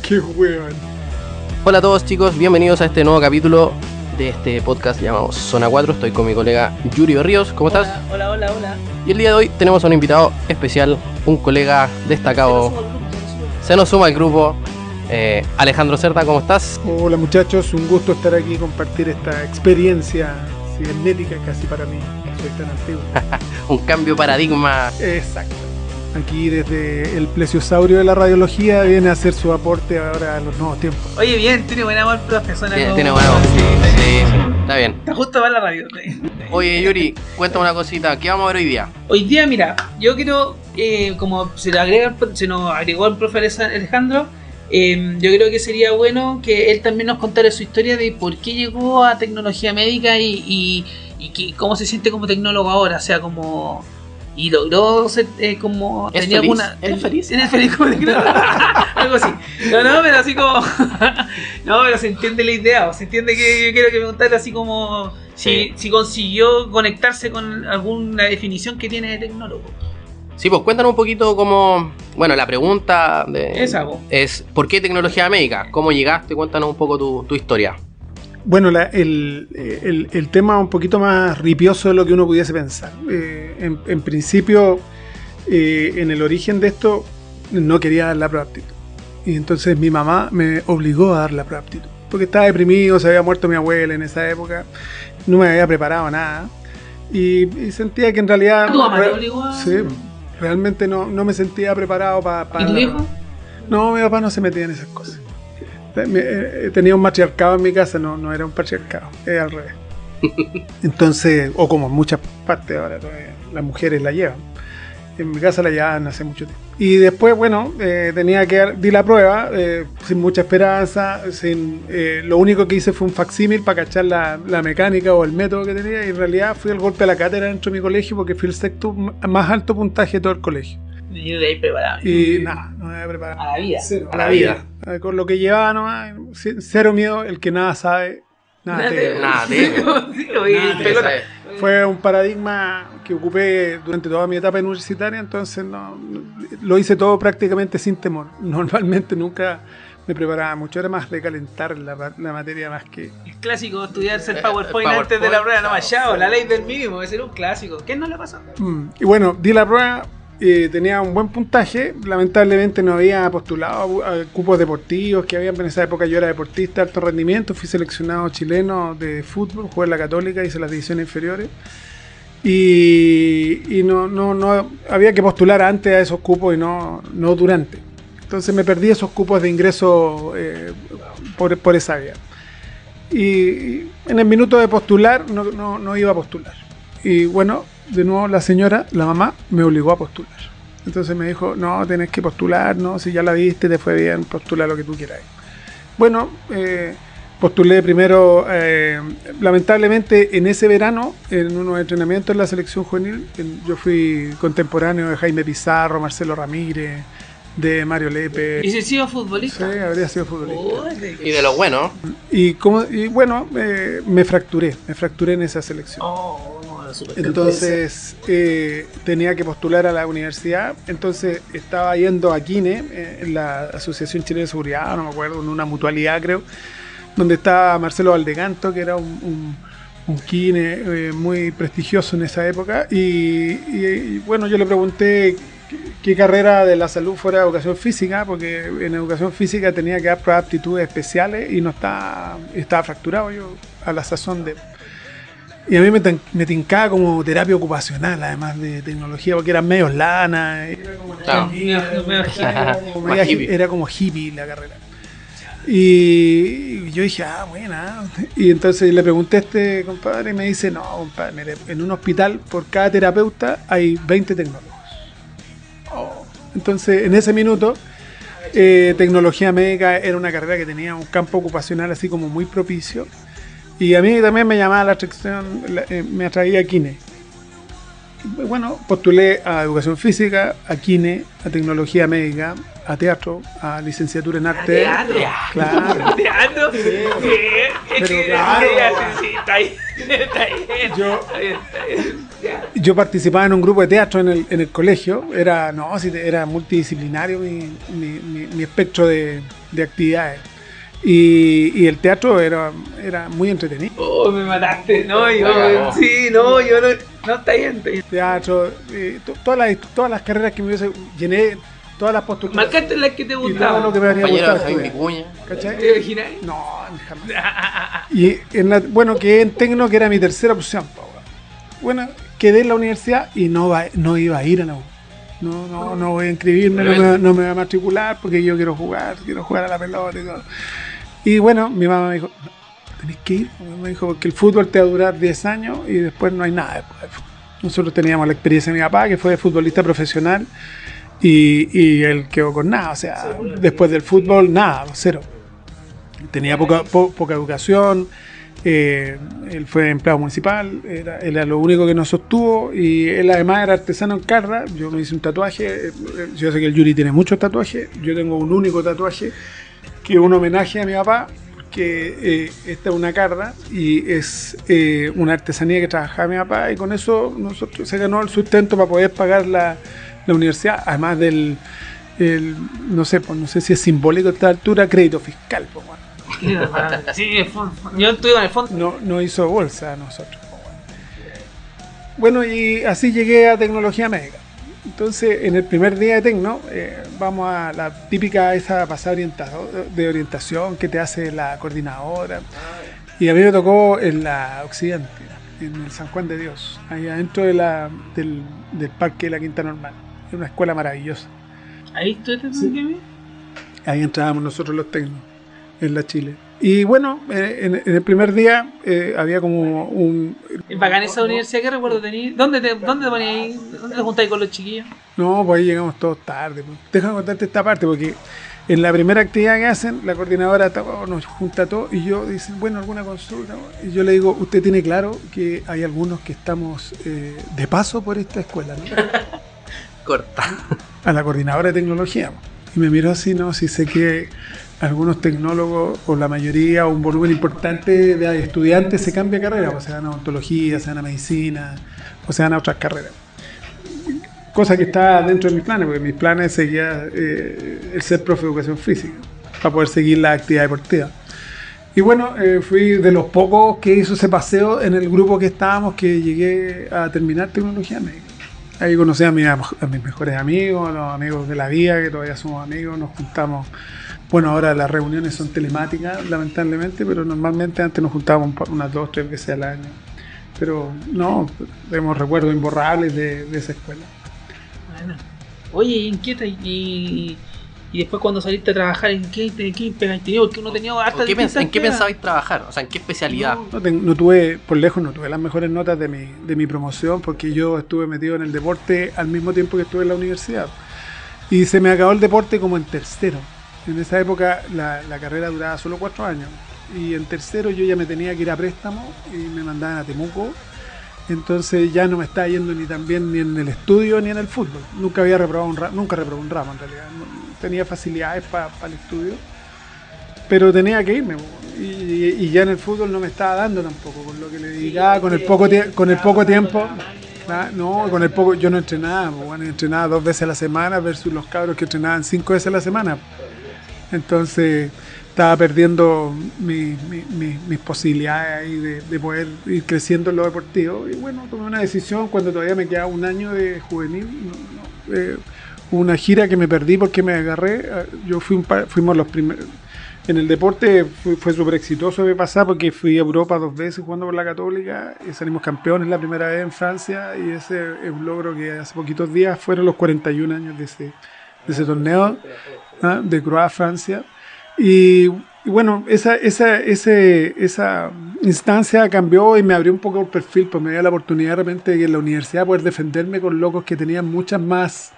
Qué hueón. Hola a todos chicos, bienvenidos a este nuevo capítulo de este podcast llamado Zona 4. Estoy con mi colega Yuri Berríos, ¿cómo estás? Hola. Y el día de hoy tenemos a un invitado especial, un colega destacado. Se nos suma al grupo, Alejandro Cerda, ¿cómo estás? Hola muchachos, un gusto estar aquí y compartir esta experiencia cibernética casi para mí, que soy tan antiguo. Un cambio de paradigma. Exacto. Aquí desde el plesiosaurio de la radiología viene a hacer su aporte ahora a los nuevos tiempos. Oye, bien, tiene buena voz, profesor. Tiene buena voz. Sí, está bien. Está justo para la radio. Oye Yuri, cuéntame una cosita, ¿qué vamos a ver hoy día? Hoy día, mira, yo quiero, como se nos agregó el profe Alejandro, yo creo que sería bueno que él también nos contara su historia de por qué llegó a tecnología médica y cómo se siente como tecnólogo ahora, o sea, como... Y logró ser como... ¿Es tenía feliz? alguna... ¿Eres feliz? ¿Eres feliz como tecnólogo? Algo así. No, pero así como... No, pero se entiende la idea. Se entiende que yo quiero que me contara así como... Sí. Si consiguió conectarse con alguna definición que tiene de tecnólogo. Sí, pues cuéntanos un poquito cómo... Bueno, la pregunta es ¿por qué tecnología médica? ¿Cómo llegaste? Cuéntanos un poco tu historia. Bueno, el tema es un poquito más ripioso de lo que uno pudiese pensar. En principio, en el origen de esto, no quería dar la prueba de aptitud. Y entonces mi mamá me obligó a dar la prueba de aptitud. Porque estaba deprimido, se había muerto mi abuela en esa época, no me había preparado nada. Y sentía que en realidad... ¿Tu mamá te obligó a...? Sí, realmente no me sentía preparado para... ¿Y tu hijo? No, mi papá no se metía en esas cosas. Tenía un matriarcado en mi casa, no era un patriarcado, es al revés. Entonces, o como en muchas partes ahora, las mujeres la llevan. En mi casa la llevaban hace mucho tiempo. Y después, bueno, di la prueba, sin mucha esperanza, lo único que hice fue un facsímil para cachar la mecánica o el método que tenía, y en realidad fui al golpe a la cátedra dentro de mi colegio porque fui el sexto más alto puntaje de todo el colegio. Y de ahí preparado. Y nada, no me había preparado. A la vida. Cero, a la vida. Con lo que llevaba nomás, cero miedo, el que nada sabe, nada teme. Nada, teme. Fue un paradigma que ocupé durante toda mi etapa universitaria, entonces lo hice todo prácticamente sin temor. Normalmente nunca me preparaba mucho, era más de calentar la materia más que... El clásico, estudiarse el PowerPoint antes de la prueba, no machado, la ley del mínimo, ese era un clásico. ¿Qué no le pasó? Y bueno, di la prueba. Tenía un buen puntaje, lamentablemente no había postulado a cupos deportivos que habían en esa época. Yo era deportista de alto rendimiento, fui seleccionado chileno de fútbol, jugué en la Católica, hice las divisiones inferiores y no había que postular antes a esos cupos y no durante. Entonces me perdí esos cupos de ingreso por esa vía. Y en el minuto de postular no iba a postular. Y bueno, de nuevo la mamá, me obligó a postular. Entonces me dijo, no, tenés que postular, no, si ya la viste, te fue bien, postula lo que tú quieras. Bueno, postulé primero, lamentablemente en ese verano, en unos entrenamientos en la selección juvenil, yo fui contemporáneo de Jaime Pizarro, Marcelo Ramírez, de Mario Lepe. ¿Y si sido futbolista? Sí, habría sido futbolista. Y de lo bueno. Y bueno, me fracturé en esa selección. Entonces tenía que postular a la universidad. Entonces estaba yendo a Kine, en la Asociación Chilena de Seguridad, no me acuerdo, en una mutualidad creo, donde estaba Marcelo Valdecanto, que era un Kine muy prestigioso en esa época. Y bueno, yo le pregunté qué carrera de la salud fuera educación física, porque en educación física tenía que dar pruebas de aptitudes especiales y estaba fracturado yo a la sazón de... Y a mí me tincaba como terapia ocupacional, además de tecnología, porque eran medios lana, era como hippie la carrera. Y yo dije, buena. Y entonces le pregunté a este compadre y me dice, no, compadre, mire, en un hospital por cada terapeuta hay 20 tecnólogos. Entonces, en ese minuto, tecnología médica era una carrera que tenía un campo ocupacional así como muy propicio. Y a mí también me llamaba la atracción, me atraía a Kine. Bueno, postulé a educación física, a Kine, a tecnología médica, a teatro, a licenciatura en arte. ¿Teatro? Claro. ¿Teatro? Sí. ¿Qué? Pero claro. Sí, está ahí. Está bien. Yo, Yo participaba en un grupo de teatro en el colegio, era multidisciplinario mi espectro de actividades. Y el teatro era muy entretenido. Oh, me mataste. No, yo. Sí, no, yo no. No, está bien. Teatro, todas las carreras que me hubiese. Llené todas las postulaciones. Marcaste las que te Y todo gustaban. lo que me habría Compañero de gustado Jaime estudiar. Vicuña. ¿Cachai? ¿Te imaginas? No, jamás. Y quedé en Tecno, que era mi tercera opción. Bueno, quedé en la universidad y no iba a ir a la U. No voy a inscribirme, no me voy a matricular porque yo quiero jugar a la pelota y todo. Y bueno, mi mamá me dijo, tenés que ir, me dijo, porque el fútbol te va a durar 10 años y después no hay nada después del fútbol. Nosotros teníamos la experiencia de mi papá, que fue futbolista profesional, y él quedó con nada, o sea, después del fútbol, nada, cero. Tenía poca educación, él fue empleado municipal, era lo único que nos sostuvo, y él además era artesano en Carra. Yo me hice un tatuaje, yo sé que el Yuri tiene muchos tatuajes, yo tengo un único tatuaje, que es un homenaje a mi papá, que esta es una carda y es una artesanía que trabajaba mi papá, y con eso se ganó el sustento para poder pagar la universidad, además del, no sé si es simbólico a esta altura, crédito fiscal. Pues, bueno. Sí, yo estuve en el fondo. No hizo bolsa a nosotros. Pues, bueno, y así llegué a tecnología médica. Entonces, en el primer día de Tecno, vamos a la típica esa pasada de orientación que te hace la coordinadora. Y a mí me tocó en la Occidente, en el San Juan de Dios, ahí adentro del Parque de la Quinta Normal. Es una escuela maravillosa. ¿Has visto este Sí. Ahí entrábamos nosotros los Tecnos, en la Chile. Y bueno, en el primer día había como un... Es bacán esa universidad, ¿qué recuerdo tenías? ¿Dónde te ponías ahí? ¿Dónde te juntáis con los chiquillos? No, pues ahí llegamos todos tarde. Pues. Déjame contarte esta parte, porque en la primera actividad que hacen, la coordinadora nos junta a todos y dicen, bueno, ¿alguna consulta? Y yo le digo, usted tiene claro que hay algunos que estamos de paso por esta escuela, ¿no? Corta. A la coordinadora de tecnología. Y me miró así, ¿no? Si sé que algunos tecnólogos, o la mayoría, o un volumen importante de estudiantes se cambia de carrera, o se van a odontología, se van a medicina, o se van a otras carreras. Cosa que está dentro de mis planes, porque mis planes seguía el ser profe de educación física, para poder seguir la actividad deportiva. Y bueno, fui de los pocos que hizo ese paseo en el grupo que estábamos, que llegué a terminar tecnología médica. Ahí conocí a mis mejores amigos, a los amigos de la vida, que todavía somos amigos, nos juntamos. Bueno, ahora las reuniones son telemáticas, lamentablemente, pero normalmente antes nos juntábamos unas 2 o 3 veces al año. Pero no, tenemos recuerdos imborrables de esa escuela. Bueno. Oye, inquieta, y después cuando saliste a trabajar, ¿en qué pega has tenido? Porque uno tenía harta ¿En qué pensabais trabajar? O sea, ¿en qué especialidad? No tuve, por lejos, no tuve las mejores notas de mi promoción, porque yo estuve metido en el deporte al mismo tiempo que estuve en la universidad. Y se me acabó el deporte como en tercero. En esa época la carrera duraba solo 4 años. Y en tercero yo ya me tenía que ir a préstamo y me mandaban a Temuco. Entonces ya no me estaba yendo ni tan bien ni en el estudio ni en el fútbol. Nunca reprobé un ramo en realidad. No tenía facilidades para el estudio. Pero tenía que irme. Y ya en el fútbol no me estaba dando tampoco. Con lo que le dedicaba, con el poco tiempo. Yo no entrenaba. Bueno, entrenaba 2 veces a la semana versus los cabros que entrenaban 5 veces a la semana. Entonces estaba perdiendo mis posibilidades ahí de poder ir creciendo en lo deportivo. Y bueno, tomé una decisión cuando todavía me quedaba un año de juvenil. Una gira que me perdí porque me agarré. Yo fuimos los primeros. En el deporte fue súper exitoso de pasar, porque fui a Europa 2 veces jugando por la Católica y salimos campeones la primera vez en Francia, y ese es un logro que hace poquitos días fueron los 41 años de ese torneo, de Croacia, Francia. Y bueno, esa instancia cambió y me abrió un poco el perfil, pues me dio la oportunidad de repente de que en la universidad poder defenderme con locos que tenían muchas más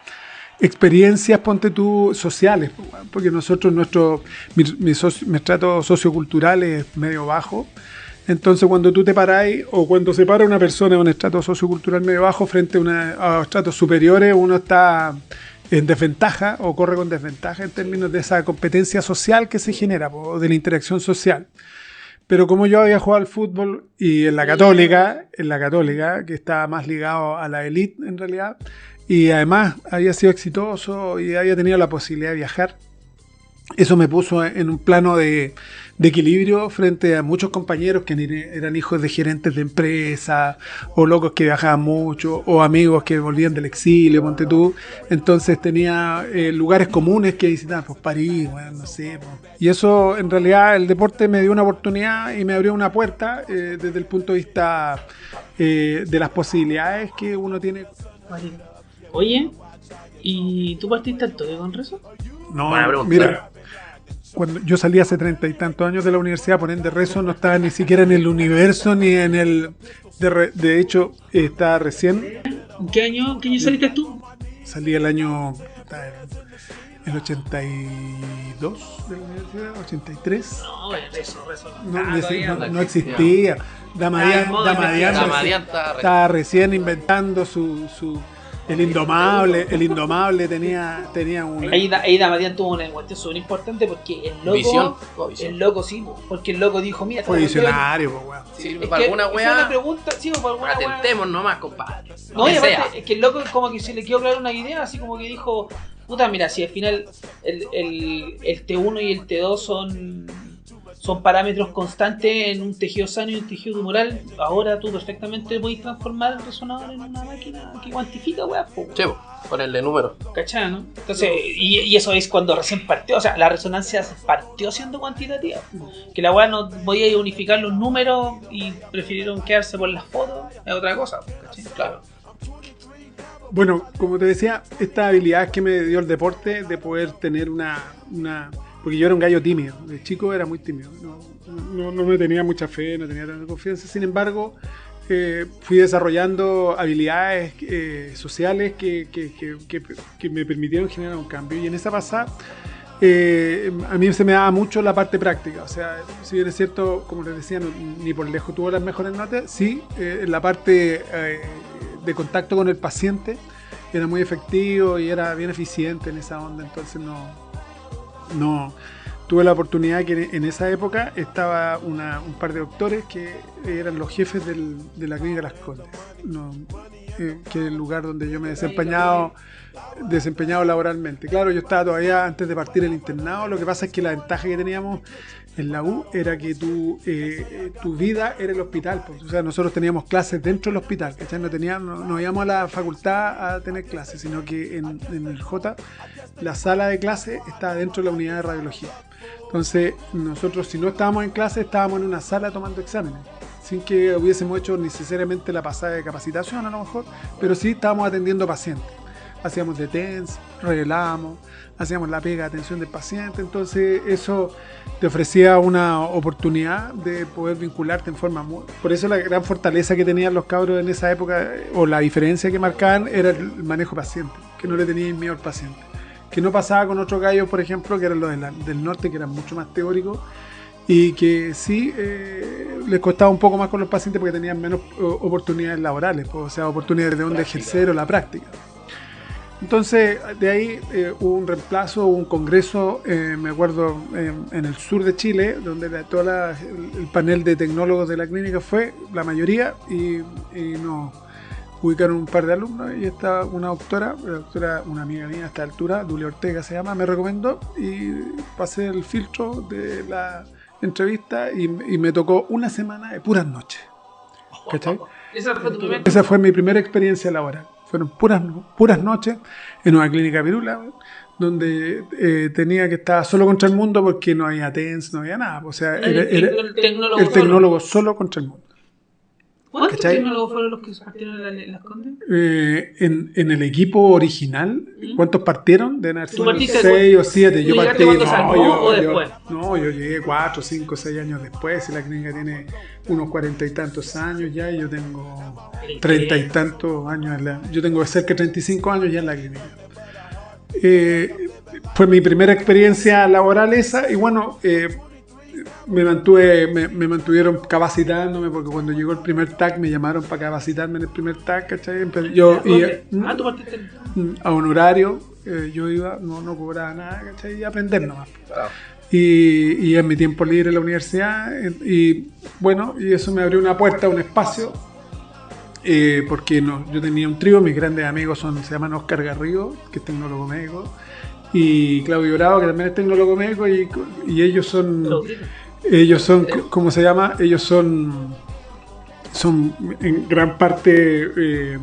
experiencias, ponte tú, sociales, porque nosotros, mi estrato sociocultural es medio bajo. Entonces cuando tú te paráis, o cuando se para una persona de un estrato sociocultural medio bajo frente a estratos superiores, uno está en desventaja o corre con desventaja en términos de esa competencia social que se genera, o de la interacción social. Pero como yo había jugado al fútbol y en la Católica, que estaba más ligado a la élite en realidad, y además había sido exitoso y había tenido la posibilidad de viajar, eso me puso en un plano de equilibrio frente a muchos compañeros que eran hijos de gerentes de empresa, o locos que viajaban mucho, o amigos que volvían del exilio, ponte tú. Entonces tenía lugares comunes que visitar, pues París, bueno, no sé. Pues. Y eso, en realidad, el deporte me dio una oportunidad y me abrió una puerta desde el punto de vista de las posibilidades que uno tiene. Oye, ¿y tú partiste al toque con Rezo? No, mira, cuando yo salí hace 30 y tantos años de la universidad, por ende Rezo no estaba ni siquiera en el universo ni en el... De hecho, está recién... ¿En qué año saliste tú? Salí el año... El 82 de la universidad, 83. No, Rezo. No existía. Damadian estaba recién inventando el Indomable tenía un... Ahí Damadian tuvo una cuestión súper importante porque el loco sí, porque el loco dijo, mira, fue visionario, pues weón. Sí, para alguna weá. Una pregunta, sí, para alguna weá. Atentemos nomás, compadre. No, y aparte, es que el loco como que se le quedó claro una idea, así como que dijo, puta, mira, si al final el T1 y el T2 son parámetros constantes en un tejido sano y un tejido tumoral, ahora tú perfectamente puedes transformar el resonador en una máquina que cuantifica, weá, sí, ponerle números. ¿Cachai, no? Entonces, y eso es cuando recién partió, o sea, la resonancia partió siendo cuantitativa. Que la weá no podía unificar los números y prefirieron quedarse por las fotos, es otra cosa, ¿cachai? Claro. Bueno, como te decía, esta habilidad que me dio el deporte de poder tener una porque yo era un gallo tímido, de chico era muy tímido, no me tenía mucha fe, no tenía tanta confianza, sin embargo fui desarrollando habilidades sociales que me permitieron generar un cambio, y en esa pasada a mí se me daba mucho la parte práctica, o sea, si bien es cierto, como les decía, ni por lejos tuvo las mejores notas, sí, la parte de contacto con el paciente era muy efectivo y era bien eficiente en esa onda, entonces no tuve la oportunidad que en esa época estaba un par de doctores que eran los jefes de la clínica Las Condes, que es el lugar donde yo me he desempeñado laboralmente. Claro, yo estaba todavía antes de partir el internado, lo que pasa es que la ventaja que teníamos en la U era que tu vida era el hospital, pues. O sea, nosotros teníamos clases dentro del hospital, ¿cachai? No íbamos a la facultad a tener clases, sino que en el J la sala de clase estaba dentro de la unidad de radiología. Entonces nosotros, si no estábamos en clase, estábamos en una sala tomando exámenes, sin que hubiésemos hecho necesariamente la pasada de capacitación a lo mejor, pero sí estábamos atendiendo pacientes. Hacíamos detens, revelábamos, hacíamos la pega de atención del paciente, entonces eso te ofrecía una oportunidad de poder vincularte en forma muy... Por eso la gran fortaleza que tenían los cabros en esa época, o la diferencia que marcaban, era el manejo paciente, que no le tenían miedo al paciente, que no pasaba con otros gallos, por ejemplo, que eran los del norte, que eran mucho más teóricos, y que sí les costaba un poco más con los pacientes porque tenían menos oportunidades laborales, pues, o sea, oportunidades de donde ejercer o la práctica. Entonces, de ahí hubo un reemplazo, hubo un congreso, me acuerdo, en el sur de Chile, donde el panel de tecnólogos de la clínica fue, la mayoría, y nos ubicaron un par de alumnos, y esta una doctora, una amiga mía a esta altura, Dulia Ortega se llama, me recomendó, y pasé el filtro de la entrevista, y me tocó una semana de puras noches. ¿Cachai? Esa fue mi primera experiencia laboral. Fueron puras noches en una clínica pirula, donde tenía que estar solo contra el mundo porque no había TENS, no había nada. O sea, el tecnólogo solo contra el mundo. ¿Cuántos tecnólogos fueron los que partieron en Las Condes? En el equipo original, ¿cuántos partieron? Deben haber sido 6 o 7. Yo partí. Yo llegué 4, 5, 6 años después. Y la clínica tiene unos 40 y tantos años ya, y yo tengo 30 y tantos años. Yo tengo cerca de 35 años ya en la clínica. Fue mi primera experiencia laboral esa, y bueno, me mantuvieron capacitándome, porque cuando llegó el primer TAC me llamaron para capacitarme en el primer TAC, ¿cachai? Yo ¿tú partiste? A honorario, yo iba, no cobraba nada, ¿cachai? Y aprender nomás. y en mi tiempo libre en la universidad. Y bueno, y eso me abrió una puerta, un espacio, porque yo tenía un trío, mis grandes amigos se llaman Oscar Garrido, que es tecnólogo médico, y Claudio Bravo, que también es tecnólogo médico, y ellos son, ¿cómo se llama? Ellos son en gran parte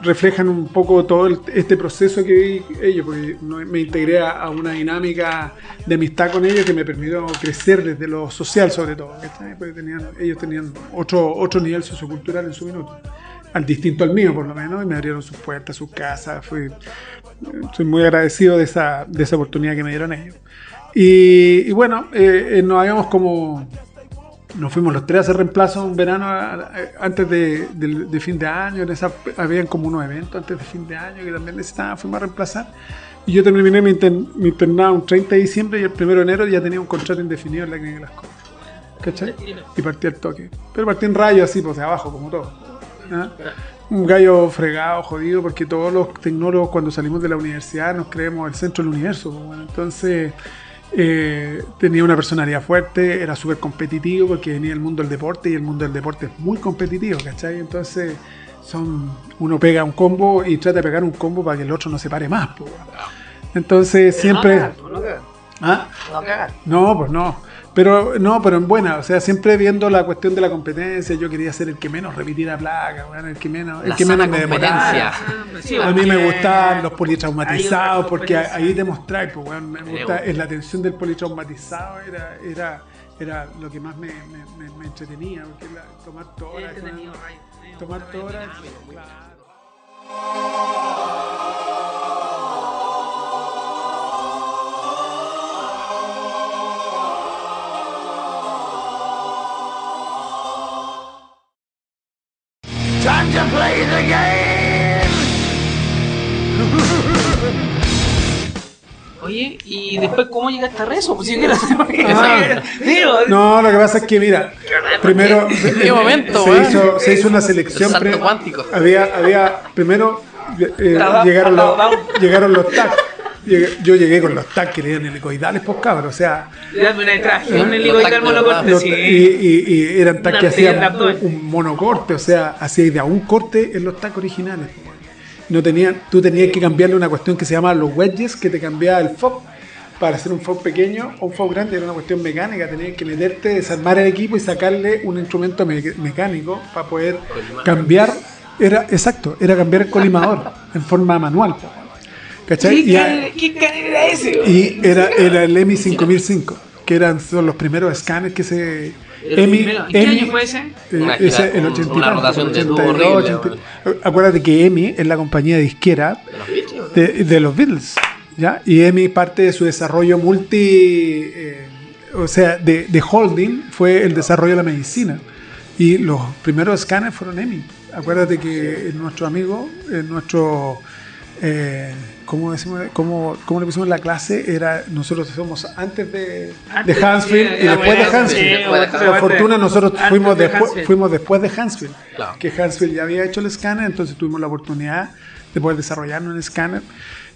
reflejan un poco todo este proceso que vi ellos, porque me integré a una dinámica de amistad con ellos que me permitió crecer desde lo social, sobre todo, porque ellos tenían otro nivel sociocultural en su minuto, al distinto al mío por lo menos, y me abrieron sus puertas, sus casas. Soy muy agradecido de esa oportunidad que me dieron ellos. Y bueno, nos fuimos los tres a hacer reemplazo un verano antes de fin de año. Habían como unos eventos antes de fin de año que también fuimos a reemplazar. Y yo terminé mi internado un 30 de diciembre y el 1 de enero ya tenía un contrato indefinido en la Clínica de Las Condes. ¿Cachai? Y partí al toque. Pero partí en rayo así, pues de abajo, como todo. ¿Ah? Un gallo fregado, jodido, porque todos los tecnólogos cuando salimos de la universidad nos creemos el centro del universo. Pues, bueno, entonces... tenía una personalidad fuerte, era súper competitivo porque venía del mundo del deporte y el mundo del deporte es muy competitivo, ¿cachai? Entonces uno pega un combo y trata de pegar un combo para que el otro no se pare más, pues. Entonces siempre... No, pues no. Pero en buena, o sea, siempre viendo la cuestión de la competencia, yo quería ser el que menos repitiera placa, bueno, el que menos me demorara. A mí me gustaban los politraumatizados, porque ahí demostráis, pues, bueno, me gusta, la atención del politraumatizado era lo que más me entretenía, porque tomar todas horas. Claro. Time to play the game. Oye, y después, ¿cómo llegaste a Rezo? Pues si yo quiero No, lo que pasa es que, mira, primero ¿En qué momento, se hizo una selección. El salto cuántico. Primero llegaron los TAC. Yo llegué con los TAC que eran helicoidales, pues cabrón, o sea... Dame una traje, un helicoidal monocorte, sí. Y eran TAC que hacían un monocorte, o sea, hacíais de a un corte en los TAC originales. Tú tenías que cambiarle una cuestión que se llama los wedges, que te cambiaba el FOB para hacer un FOB pequeño o un FOB grande, era una cuestión mecánica, tenías que meterte, desarmar el equipo y sacarle un instrumento mecánico para poder cambiar, era cambiar el colimador en forma manual. ¿Cachai? ¿Qué canal era ese? Y era el EMI 5005, que son los primeros escáneres que se... ¿Qué año fue ese? El 80. Una rotación de tubo horrible. Acuérdate que EMI es la compañía disquera de los Beatles, ¿ya? Y EMI, parte de su desarrollo de holding, fue el desarrollo de la medicina. Y los primeros escáneres fueron EMI. Acuérdate que nuestro amigo, ¿cómo le pusimos la clase? Nosotros somos antes de Hansfield y después de Hansfield. Por fortuna nosotros fuimos después de Hansfield, claro. Que Hansfield ya había hecho el escáner, entonces tuvimos la oportunidad de poder desarrollarnos en el escáner.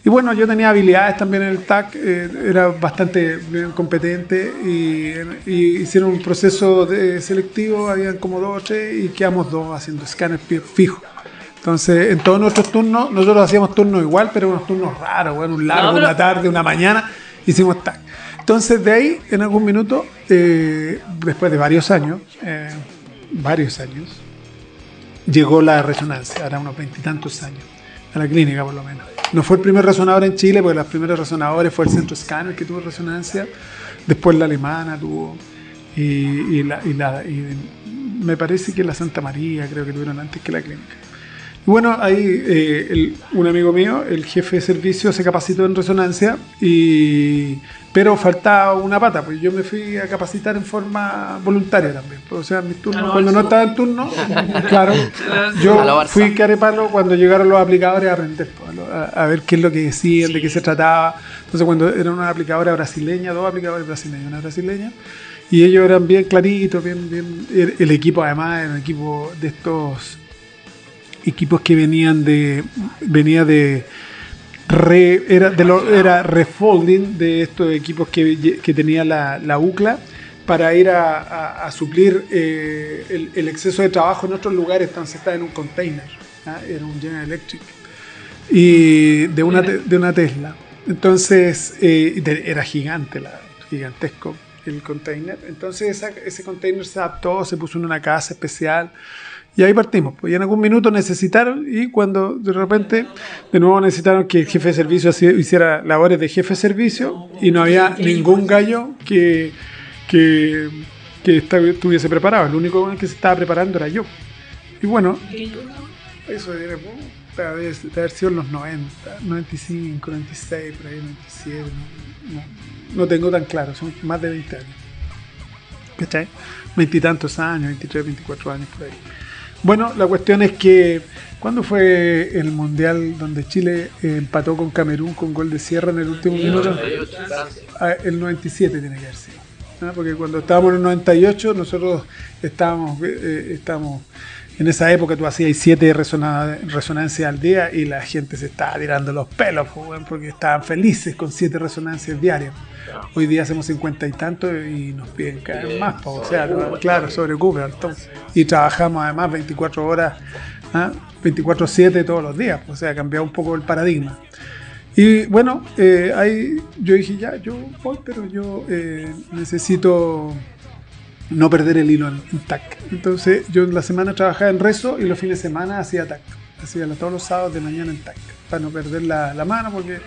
Y bueno, yo tenía habilidades también en el TAC, era bastante bien competente y hicieron un proceso selectivo, habían como 2 o 3 y quedamos 2 haciendo escáner fijo. Entonces, en todos nuestros turnos, nosotros hacíamos turnos igual, pero unos turnos raros, bueno, un largo, una tarde, una mañana, hicimos TAC. Entonces, de ahí, en algún minuto, después de varios años, llegó la resonancia, ahora unos 20 y tantos años, a la clínica por lo menos. No fue el primer resonador en Chile, porque los primeros resonadores fue el Centro Scanner que tuvo resonancia, después la alemana tuvo, y me parece que la Santa María, creo que tuvieron antes que la clínica. Y bueno, ahí un amigo mío, el jefe de servicio, se capacitó en resonancia, pero faltaba una pata, pues yo me fui a capacitar en forma voluntaria también. O sea, en mis turnos, cuando no estaba en turno, claro, yo fui carepalo cuando llegaron los aplicadores a aprender, a ver qué es lo que decían, de qué se trataba. Entonces, cuando eran una aplicadora brasileña, 2 aplicadores brasileños, una brasileña, y ellos eran bien claritos, bien. El equipo, además, era un equipo de estos equipos que venía de era refolding de estos equipos que tenía la UCLA para ir a suplir el exceso de trabajo en otros lugares. Entonces estaba en un container, ¿ah? Era un General Electric y de una Tesla. Entonces era gigantesco el container. Entonces ese container se adaptó, se puso en una casa especial y ahí partimos. Pues, y en algún minuto necesitaron, y cuando de repente de nuevo necesitaron que el jefe de servicio hiciera labores de jefe de servicio, y no había ningún gallo que estuviese preparado. El único que se estaba preparando era yo. Y bueno, eso debe haber sido en los 90, 95, 96, por ahí, 97. No tengo tan claro, son más de 20 años. ¿Cachai? 20 y tantos años, 23, 24 años por ahí. Bueno, la cuestión es que ¿cuándo fue el mundial donde Chile empató con Camerún con gol de Sierra en el último minuto? El 97 tiene que haber sido, ¿no? Porque cuando estábamos en el 98 nosotros estábamos en esa época, tú hacías 7 resonancias al día y la gente se estaba tirando los pelos, porque estaban felices con 7 resonancias diarias. Hoy día hacemos 50 y tanto y nos piden cada vez más, o sea, claro, sobrecubre. Y trabajamos además 24 horas, 24/7 todos los días, o sea, ha cambiado un poco el paradigma. Y bueno, ahí yo dije, ya, yo voy, pero yo necesito no perder el hilo en TAC. Entonces yo en la semana trabajaba en rezo y los fines de semana hacía TAC. Hacía todos los sábados de mañana en TAC, para no perder la mano, porque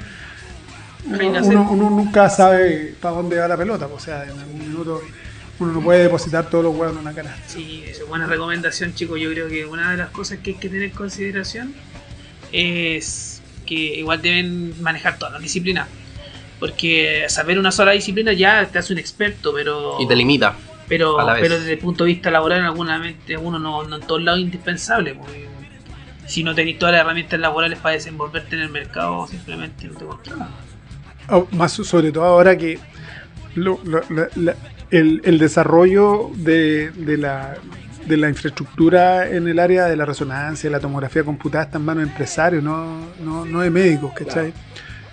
uno nunca sabe para dónde va la pelota. O sea, en algún minuto uno no puede depositar todos los huevos en una canasta. Sí, es buena recomendación, chicos. Yo creo que una de las cosas que hay que tener en consideración es que igual deben manejar todas las disciplinas, porque saber una sola disciplina ya te hace un experto, pero y te limita. Pero desde el punto de vista laboral, uno no en todos lados es indispensable, porque si no tenéis todas las herramientas laborales para desenvolverte en el mercado, simplemente no te controlas. Más sobre todo ahora que el desarrollo de la infraestructura en el área de la resonancia, la tomografía computada está en manos de empresarios, no de médicos, ¿cachai?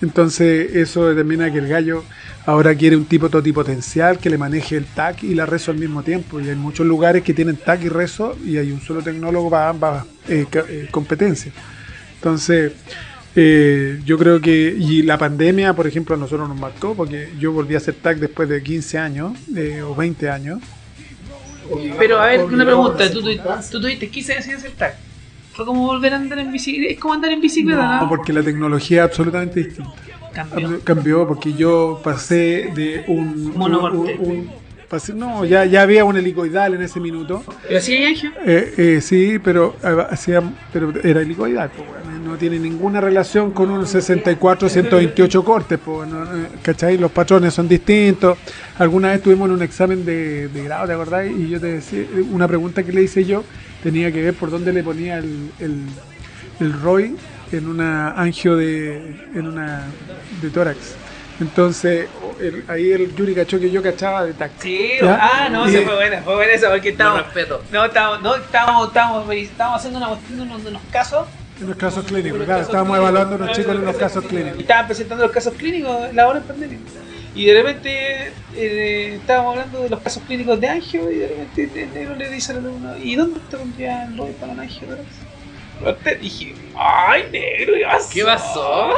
Entonces eso determina que el gallo ahora quiere un tipo totipotencial que le maneje el TAC y la rezo al mismo tiempo, y hay muchos lugares que tienen TAC y rezo y hay un solo tecnólogo para ambas competencias. Entonces yo creo que, y la pandemia por ejemplo a nosotros nos marcó, porque yo volví a hacer TAC después de 15 años o 20 años. Pero a ver, una pregunta, tú tuviste 15 años sin hacer TAC. Fue como volver a andar en bicicleta, es como andar en bicicleta, ¿no? Porque la tecnología es absolutamente distinta. Cambió porque yo pasé de ya había un helicoidal en ese minuto. ¿Pero hacía Angio? Sí, pero era helicoidal, pues, bueno, no tiene ninguna relación con un 64, 128 cortes, pues, bueno, ¿cachai? Los patrones son distintos. Alguna vez tuvimos un examen de grado, ¿te acordás? Y yo te decía, una pregunta que le hice yo tenía que ver por dónde le ponía el ROI en una angio de tórax. Entonces ahí el Yuri cachó que yo cachaba de TAC. Sí, se fue buena esa, porque estábamos haciendo unos casos. En los casos clínicos, claro, estábamos evaluando a los chicos en los casos clínicos. Estaban presentando los casos clínicos la hora en pandemia. Y de repente estábamos hablando de los casos clínicos de angio, y de repente el negro le dice al alumno, ¿y dónde te pondría el ROI para un angio? Te dije, ¡ay, negro! ¿Qué pasó?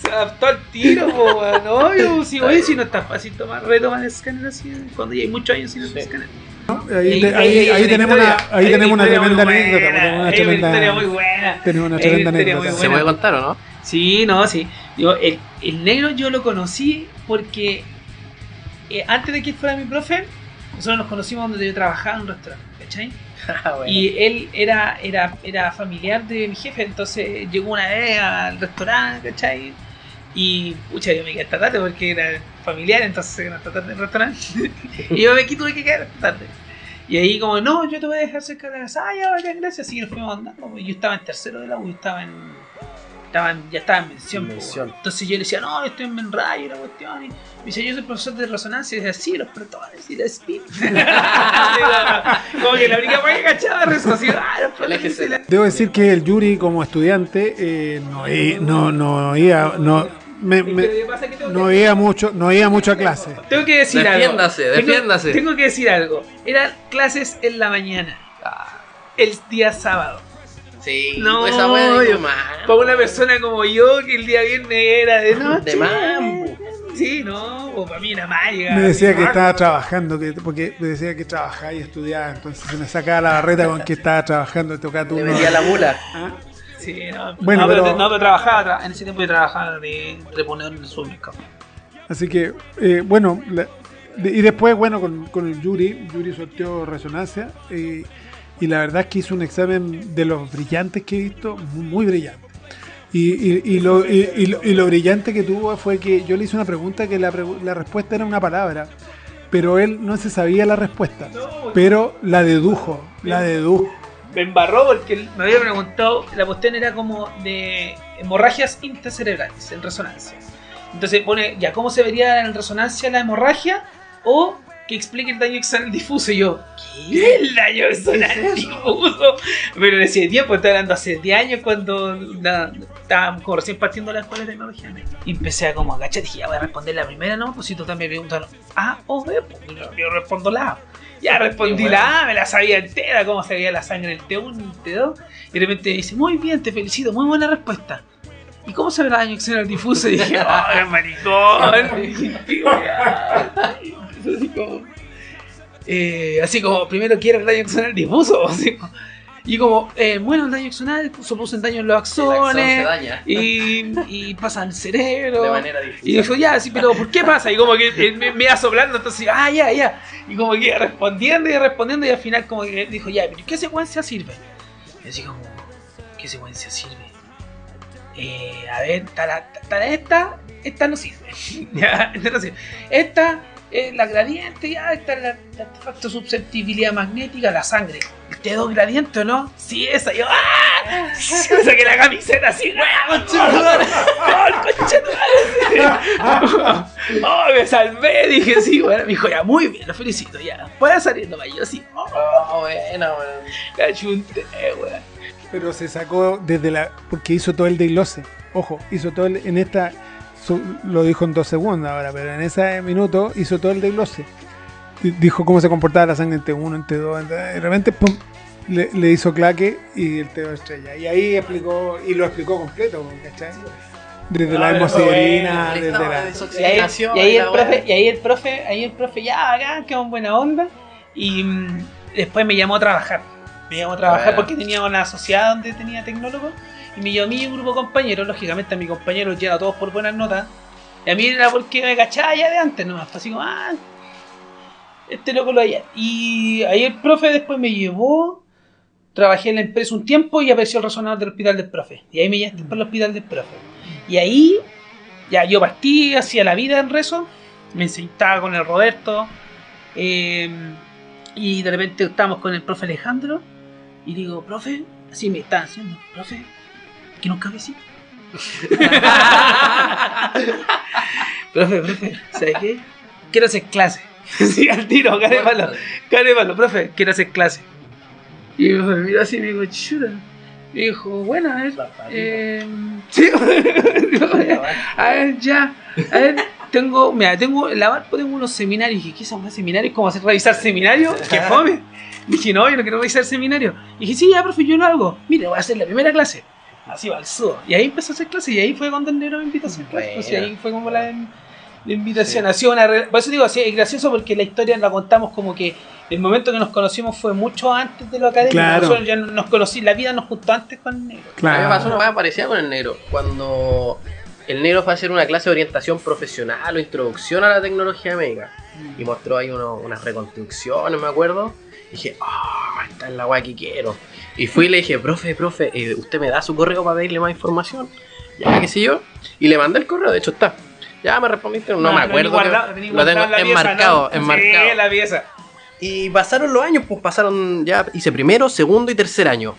Se adaptó al tiro, ¿no? Yo si no está fácil retomar el escáner así cuando ya hay muchos años sin el escáner. Ahí tenemos una tremenda anécdota. Una historia muy buena. Tenemos una tremenda anécdota. ¿Se puede contar o no? Sí. Yo, el negro yo lo conocí porque antes de que fuera mi profe, nosotros nos conocimos donde yo trabajaba en un restaurante, ¿cachai? Bueno. Y él era familiar de mi jefe, entonces llegó una vez al restaurante, ¿cachai? Y pucha, yo me quedé hasta tarde porque era familiar, entonces hasta tarde en el restaurante. Y yo me tuve que quedar hasta tarde. Y ahí como, no, yo te voy a dejar cerca de la casa. Ya, bacán, gracias. Así que nos fuimos andando. Yo estaba en tercero de la U, estaba en ya estaba en mención. Mención. Entonces yo le decía, no, estoy en Menrayo y la cuestión. Y me dice, yo soy profesor de resonancia. Y decía, sí, los protones y la spin. Como que la única cosa que cachaba resonancia. Los protones y la... Debo decir que el Yuri como estudiante no iba mucho a clase. Tengo que decir Defiéndase, algo. defiéndase. Tengo que decir algo. Eran clases en la mañana. El día sábado. Sí, No, esa weá de yo- tomar. Para una persona como yo, que el día viernes era de noche. De mambo. Sí, no, o para mí era más llegar. Me decía que estaba trabajando, porque me decía que trabajaba y estudiaba, entonces se me sacaba la barreta con que estaba trabajando, tocaba Le turno. metía la mula. ¿Ah? Sí, no, Bueno, no, pero- pero trabajaba, en ese tiempo yo trabajaba de reponedor en el supermercado. Así que, bueno, y después, bueno, con el Yuri sorteó resonancia, y la verdad es que hizo un examen de los brillantes que he visto, muy brillante. Y lo brillante que tuvo fue que yo le hice una pregunta que la respuesta era una palabra, pero él no se sabía la respuesta, pero la dedujo. Me embarró porque me había preguntado, la cuestión era como de hemorragias intracerebrales en resonancia. Entonces pone, ya, ¿cómo se vería en resonancia la hemorragia? O que explique el daño externo difuso. Y yo, ¿qué es el daño externo difuso? Pero en ese tiempo, estoy hablando hace 10 años cuando estábamos como recién partiendo la escuela de tecnología. Y empecé a como agachar, dije, ya voy a responder la primera, ¿no? Pues si tú también preguntas A o B, pues yo respondo la A. Ya respondí la A, me la sabía entera, cómo se veía la sangre en el T1 y el T2. Y de repente dice, muy bien, te felicito, muy buena respuesta. ¿Y cómo se ve el daño externo difuso? Y dije, ¡oh, qué maricón! Y dije, "Qué weá". Así como, primero quiere el daño axonal difuso. Así como, y como, bueno, el daño axonal supuso un daño en los axones. El axón se daña. Y pasa al cerebro. De manera difícil. Y dijo, ya, sí, pero ¿por qué pasa? Y como que me iba soplando, entonces, ya. Y como que iba respondiendo y al final como que dijo, ya, pero ¿qué secuencia sirve? Y así como, ¿qué secuencia sirve? A ver, esta no sirve. Ya, esta no sirve. Esta es la gradiente, ya, esta es la artefacto susceptibilidad magnética, la sangre. ¿Te doy gradiente o no? Sí, esa. Yo, ¡ah! Me saqué la camiseta así, ¡ah, conchetumare! ¡Oh, el conchetumare! ¡Oh, me salvé! Dije, sí, bueno, me dijo, ya, muy bien, lo felicito, ya. Puedes salir nomás. Yo así, Oh, bueno, weón. la chunté, weón. Pero se sacó porque hizo todo el desglose. Ojo, hizo todo en esta, lo dijo en 2 segundos ahora, pero en ese minuto hizo todo el desglose. Dijo cómo se comportaba la sangre en T1, en T2, y de repente, pum, le hizo claque y el T2 estrella. Y ahí lo explicó completo, ¿cachai? Desde la hemosiderina, bueno, desde estaba la... de desoxigenación Y ahí la weá. el profe, ya, acá, quedó en buena onda. Y después me llamó a trabajar. Bueno. Porque tenía una sociedad donde tenía tecnólogos. Y me llamó a mí y un grupo de compañeros. Lógicamente a mis compañeros llegan todos por buenas notas. Y a mí era porque me cachaba ya de antes nomás. Así como, este loco lo haya. Y ahí el profe después me llevó. Trabajé en la empresa un tiempo y apareció el resonador del hospital del profe. Y ahí me llevaste por el hospital del profe. Y ahí ya yo partí hacia la vida en rezo. Me estaba con el Roberto. Y de repente estábamos con el profe Alejandro. Y digo, profe, así me está haciendo, profe, que nunca visito. profe, ¿sabes qué? Quiero hacer clase. Sí, al tiro, cara de palo, profe, quiero hacer clase. Y me miró así y me dijo, chuta. Me dijo, bueno, a ver. Sí, a ver, ya. A ver, tengo en la Valpo tengo unos seminarios. Y dije, ¿qué son seminarios? ¿Cómo hacer revisar seminarios? ¿Qué fome? Dije, no, yo no quiero revisar seminario. Y dije, sí, ya, profe, yo lo hago. Mire, voy a hacer la primera clase. Así va al sudo. Y ahí empezó a hacer clase. Y ahí fue cuando el negro me invitó a hacer clase. Pues, y ahí fue como la invitación. Sí. Por eso digo, sí, es gracioso porque la historia la contamos como que el momento que nos conocimos fue mucho antes de lo académico. Claro. Nosotros ya nos conocí, la vida nos juntó antes con el negro. Claro. A mí me pasó una cosa parecida con el negro. Cuando el negro fue a hacer una clase de orientación profesional o introducción a la tecnología médica. Y mostró ahí unas reconstrucciones, me acuerdo. Y dije, esta es la weá que quiero. Y fui y le dije, profe, ¿usted me da su correo para pedirle más información? Ya, qué sé yo. Y le mandé el correo, de hecho está. Ya me respondiste, no me acuerdo. Lo tengo enmarcado, enmarcado. Sí, la pieza. Y pasaron los años, pues ya hice primero, segundo y tercer año.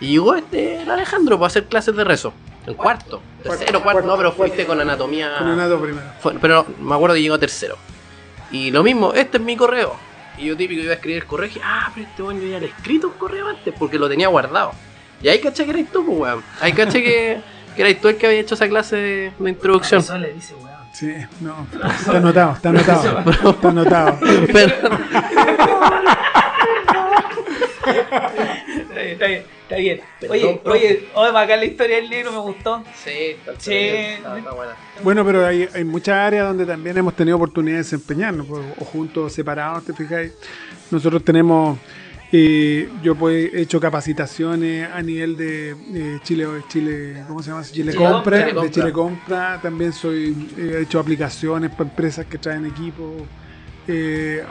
Y llegó el Alejandro para hacer clases de rezo. En cuarto. Tercero, cuarto, no, pero fuiste con anatomía. Con anato primero. Pero me acuerdo que llegó tercero. Y lo mismo, este es mi correo. Y yo típico iba a escribir el correo y dije, pero este weón yo ya le he escrito un correo antes porque lo tenía guardado. Y ahí caché que erais tú, pues weón. Ahí caché que erais tú el que había hecho esa clase de introducción. Eso le dice, weón. Sí, no. Está anotado, está anotado. Está anotado. Pero, Está bien. Perdón, Oye, bacán la historia del negro, me gustó. sí, Sí. está buena. Bueno, pero hay muchas áreas donde también hemos tenido oportunidad de desempeñarnos, pues, o juntos o separados, ¿te fijáis? Nosotros tenemos, yo pues, he hecho capacitaciones a nivel de Chile, ¿cómo se llama? Chile Compra, Chile Compra. de Chile Compra. También he hecho aplicaciones para empresas que traen equipos. He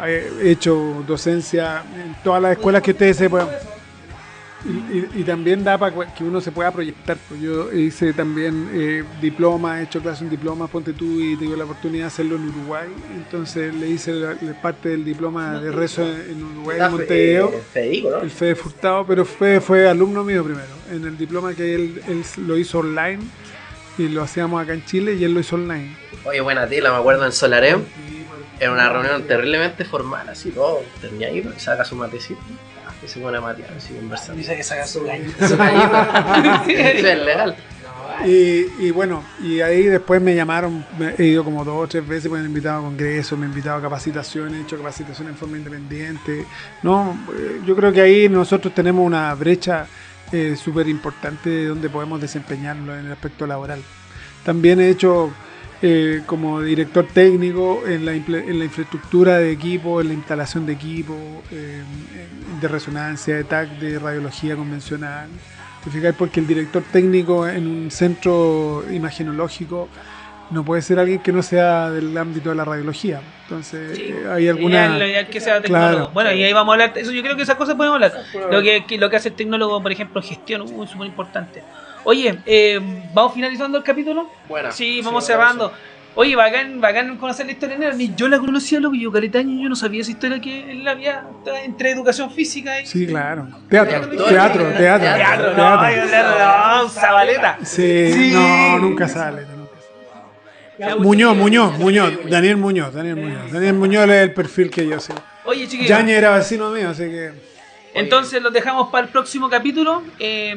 hecho docencia en todas las escuelas que ustedes se puedan. Y también da para que uno se pueda proyectar. Pues yo hice también diploma, he hecho clases en diploma, ponte tú, y tuve la oportunidad de hacerlo en Uruguay. Entonces le hice la parte del diploma de rezo en Uruguay, en Montevideo. Federico, ¿no? El Fede Furtado, pero fue alumno mío primero. En el diploma que él lo hizo online y lo hacíamos acá en Chile y él lo hizo online. Oye, buena tela, me acuerdo en Solarem. Era una reunión terriblemente formal, así todo. Tenía ahí, saca su matecito. Y se pone a matear, así conversando. Dice que saca su gallo. Eso es legal. Y bueno, y ahí después me llamaron, he ido como 2 o 3 veces, me han invitado a congresos, me han invitado a capacitaciones, he hecho capacitaciones en forma independiente. No, yo creo que ahí nosotros tenemos una brecha súper importante donde podemos desempeñarnos en el aspecto laboral. También he hecho como director técnico en la infraestructura de equipo, en la instalación de equipo, de resonancia, de TAC, de radiología convencional. ¿Te fijáis? Porque el director técnico en un centro imagenológico no puede ser alguien que no sea del ámbito de la radiología. Entonces, Sí. hay alguna... Lo ideal que sea tecnólogo. Claro. Bueno, y ahí vamos a hablar. Eso yo creo que esas cosas podemos hablar. Lo que hace el tecnólogo, por ejemplo, gestión, es súper importante. Oye, ¿vamos finalizando el capítulo? Buena. Sí, vamos cerrando. Oye, bacán conocer la historia de Nero. Ni yo la conocía, loco, yo caretaño, yo no sabía esa historia que él había entre educación física y... Sí, claro. Teatro. No, Zabaleta. Sí, Sí. no, nunca sale. Muñoz. Daniel Muñoz es el perfil que yo sé. Oye, chiquillos. Yañez era vecino mío, así que... Entonces los dejamos para el próximo capítulo.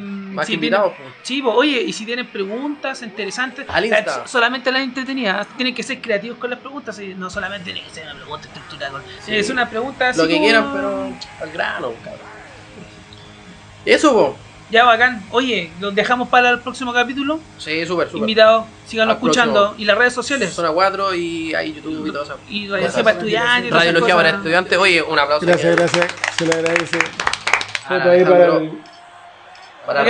Más Si invitados, tienen- pues. Sí, pues, oye, y si tienen preguntas interesantes, Al Insta. solamente las entretenidas. Tienen que ser creativos con las preguntas, y no solamente tiene que ser una pregunta estructurada. Sí. Es una pregunta así Lo que como- quieran, pero al grano, cabrón. Eso, po. Ya, bacán. Oye, los dejamos para el próximo capítulo. Sí, súper. Invitados, síganos Al próximo. escuchando. Y las redes sociales. Zona 4 y ahí YouTube y todo eso. Y radiología para estudiantes. y todas esas Radiología cosas. para estudiantes. Oye, un aplauso. Gracias, se le agradece. Foto Ah, ahí para Alejandro. el...